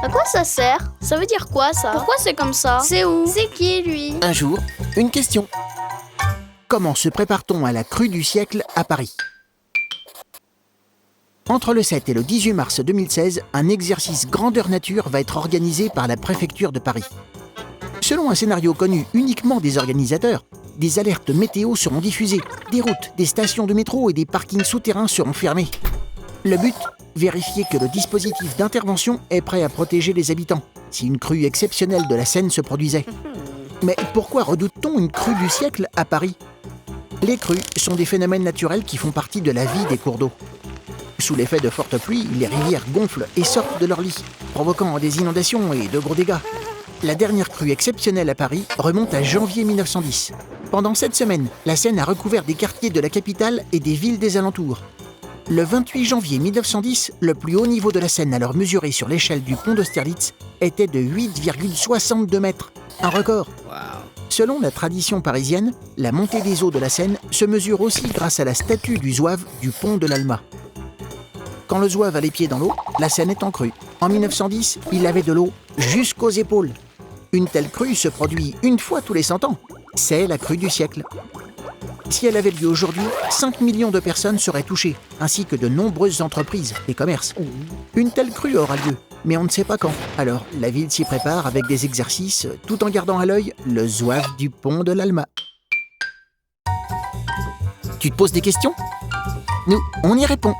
À quoi ça sert? Ça veut dire quoi ça? Pourquoi c'est comme ça? C'est où? C'est qui lui? Un jour, une question. Comment se prépare-t-on à la crue du siècle à Paris? Entre le 7 et le 18 mars 2016, un exercice grandeur nature va être organisé par la préfecture de Paris. Selon un scénario connu uniquement des organisateurs, des alertes météo seront diffusées, des routes, des stations de métro et des parkings souterrains seront fermés. Le but? Vérifier que le dispositif d'intervention est prêt à protéger les habitants, si une crue exceptionnelle de la Seine se produisait. Mais pourquoi redoute-t-on une crue du siècle à Paris? Les crues sont des phénomènes naturels qui font partie de la vie des cours d'eau. Sous l'effet de fortes pluies, les rivières gonflent et sortent de leur lit, provoquant des inondations et de gros dégâts. La dernière crue exceptionnelle à Paris remonte à janvier 1910. Pendant 7 semaines, la Seine a recouvert des quartiers de la capitale et des villes des alentours. Le 28 janvier 1910, le plus haut niveau de la Seine alors mesuré sur l'échelle du pont d'Austerlitz était de 8,62 mètres, un record. Selon la tradition parisienne, la montée des eaux de la Seine se mesure aussi grâce à la statue du zouave du pont de l'Alma. Quand le zouave a les pieds dans l'eau, la Seine est en crue. En 1910, il avait de l'eau jusqu'aux épaules. Une telle crue se produit une fois tous les 100 ans. C'est la crue du siècle. Si elle avait lieu aujourd'hui, 5 millions de personnes seraient touchées, ainsi que de nombreuses entreprises et commerces. Une telle crue aura lieu, mais on ne sait pas quand. Alors, la ville s'y prépare avec des exercices, tout en gardant à l'œil le zouave du pont de l'Alma. Tu te poses des questions? Nous, on y répond.